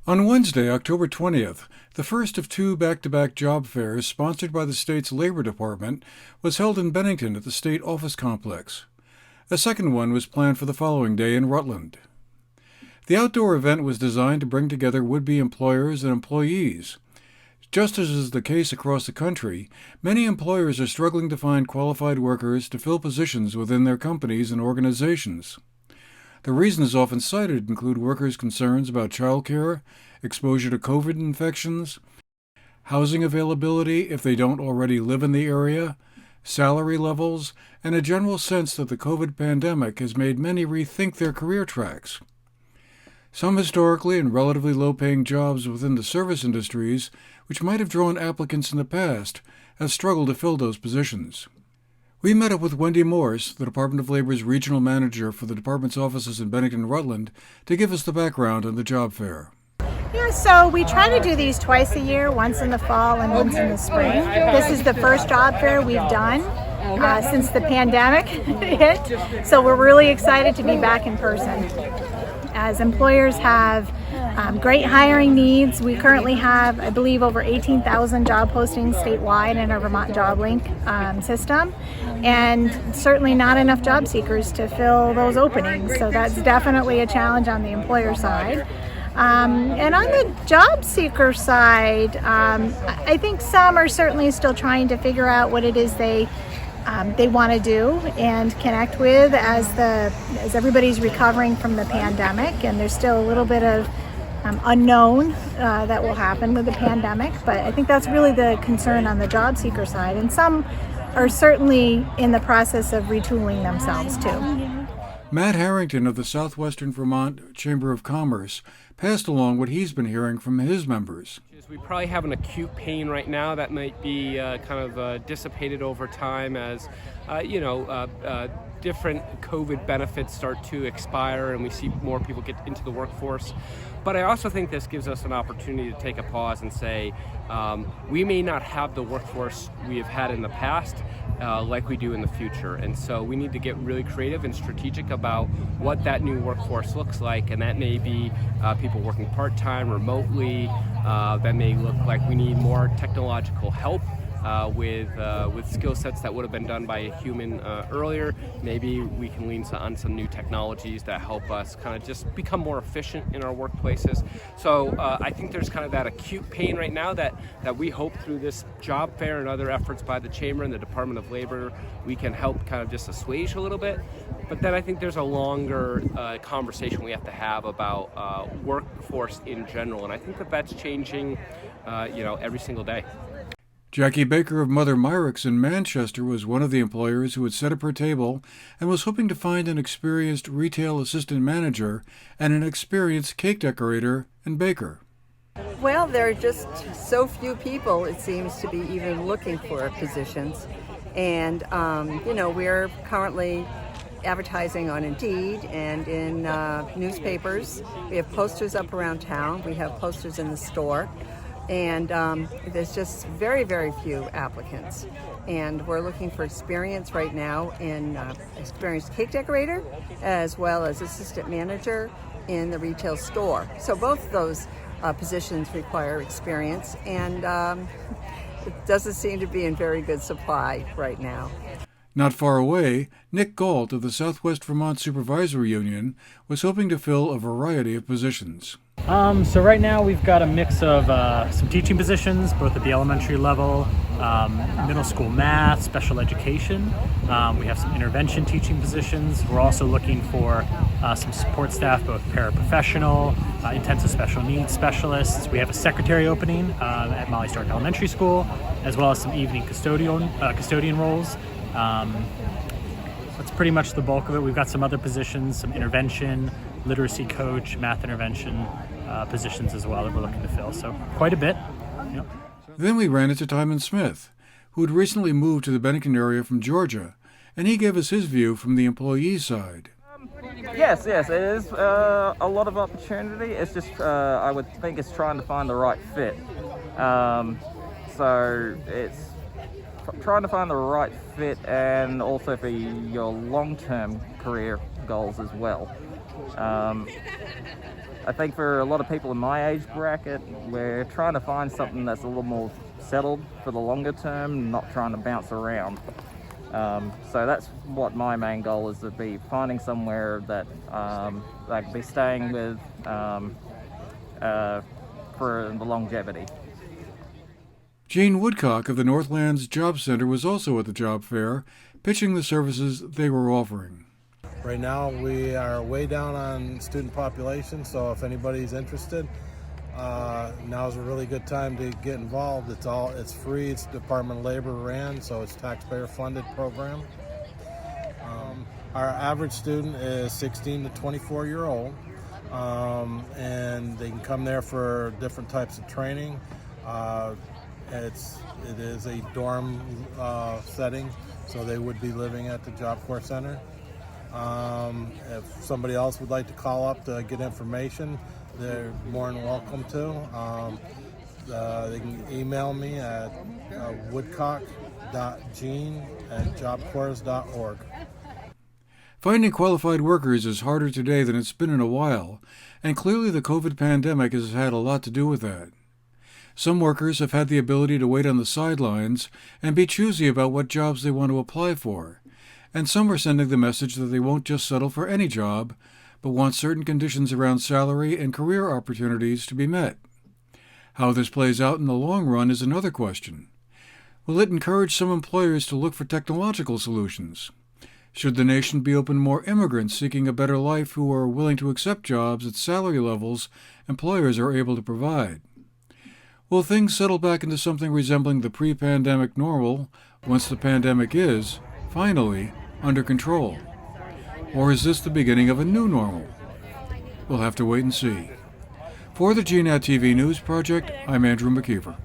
On Wednesday, October 20th, the first of two back-to-back job fairs sponsored by the state's Labor Department was held in Bennington at the state office complex. A second one was planned for the following day in Rutland. The outdoor event was designed to bring together would-be employers and employees. Just as is the case across the country, many employers are struggling to find qualified workers to fill positions within their companies and organizations. The reasons often cited include workers' concerns about childcare, exposure to COVID infections, housing availability if they don't already live in the area, salary levels, and a general sense that the COVID pandemic has made many rethink their career tracks. Some historically and relatively low-paying jobs within the service industries, which might have drawn applicants in the past, have struggled to fill those positions. We met up with Wendy Morse, the Department of Labor's regional manager for the department's offices in Bennington, Rutland, to give us the background on the job fair. Yeah, so we try to do these twice a year, once in the fall and once in the spring. This is the first job fair we've done since the pandemic hit, so we're really excited to be back in person. As employers have great hiring needs, we currently have, I believe, over 18,000 job postings statewide in our Vermont Job Link system, and certainly not enough job seekers to fill those openings. So that's definitely a challenge on the employer side. And on the job seeker side, I think some are certainly still trying to figure out what it is they want to do and connect with as everybody's recovering from the pandemic, and there's still a little bit of unknown that will happen with the pandemic, but I think that's really the concern on the job seeker side, and some are certainly in the process of retooling themselves too. Matt Harrington of the Southwestern Vermont Chamber of Commerce passed along what he's been hearing from his members. We probably have an acute pain right now that might be dissipated over time as, different COVID benefits start to expire and we see more people get into the workforce. But I also think this gives us an opportunity to take a pause and say, we may not have the workforce we have had in the past like we do in the future. And so we need to get really creative and strategic about what that new workforce looks like. And that may be people working part-time, remotely. That may look like we need more technological help with skill sets that would have been done by a human earlier. Maybe we can lean on some new technologies that help us kind of just become more efficient in our workplaces. So I think there's kind of that acute pain right now that we hope through this job fair and other efforts by the Chamber and the Department of Labor, we can help kind of just assuage a little bit. But then I think there's a longer conversation we have to have about workforce in general. And I think that's changing every single day. Jackie Baker of Mother Myrick's in Manchester was one of the employers who had set up her table and was hoping to find an experienced retail assistant manager and an experienced cake decorator and baker. Well, there are just so few people, it seems, to be even looking for positions. And, we're currently advertising on Indeed and in newspapers. We have posters up around town. We have posters in the store. And there's just very, very few applicants. And we're looking for experience right now in experienced cake decorator as well as assistant manager in the retail store. So both of those positions require experience, and it doesn't seem to be in very good supply right now. Not far away, Nick Galt of the Southwest Vermont Supervisory Union was hoping to fill a variety of positions. So right now we've got a mix of some teaching positions, both at the elementary level, middle school math, special education. We have some intervention teaching positions. We're also looking for some support staff, both paraprofessional, intensive special needs specialists. We have a secretary opening at Molly Stark Elementary School, as well as some evening custodian roles. That's pretty much the bulk of it. We've got some other positions, some intervention, literacy coach, math intervention positions as well that we're looking to fill. So quite a bit. Yep. Then we ran into Timon Smith, who had recently moved to the Bennington area from Georgia, and he gave us his view from the employee side. Yes, it is a lot of opportunity. It's just, I would think it's trying to find the right fit. So it's trying to find the right fit and also for your long-term career goals as well. I think for a lot of people in my age bracket, we're trying to find something that's a little more settled for the longer term, not trying to bounce around. So that's what my main goal is, to be finding somewhere that I can be staying with for the longevity. Gene Woodcock of the Northlands Job Center was also at the job fair, pitching the services they were offering. Right now we are way down on student population, so if anybody's interested, now's a really good time to get involved. It's free, it's Department of Labor ran, so it's taxpayer funded program. Our average student is 16 to 24-year-old, and they can come there for different types of training. It is a dorm setting, so they would be living at the Job Corps Center. If somebody else would like to call up to get information, they're more than welcome to. They can email me at woodcock.gene@jobcorps.org. Finding qualified workers is harder today than it's been in a while, and clearly the COVID pandemic has had a lot to do with that. Some workers have had the ability to wait on the sidelines and be choosy about what jobs they want to apply for, and some are sending the message that they won't just settle for any job, but want certain conditions around salary and career opportunities to be met. How this plays out in the long run is another question. Will it encourage some employers to look for technological solutions? Should the nation be open to more immigrants seeking a better life who are willing to accept jobs at salary levels employers are able to provide? Will things settle back into something resembling the pre-pandemic normal once the pandemic is, finally, under control? Or is this the beginning of a new normal? We'll have to wait and see. For the GNAT-TV News Project, I'm Andrew McKeever.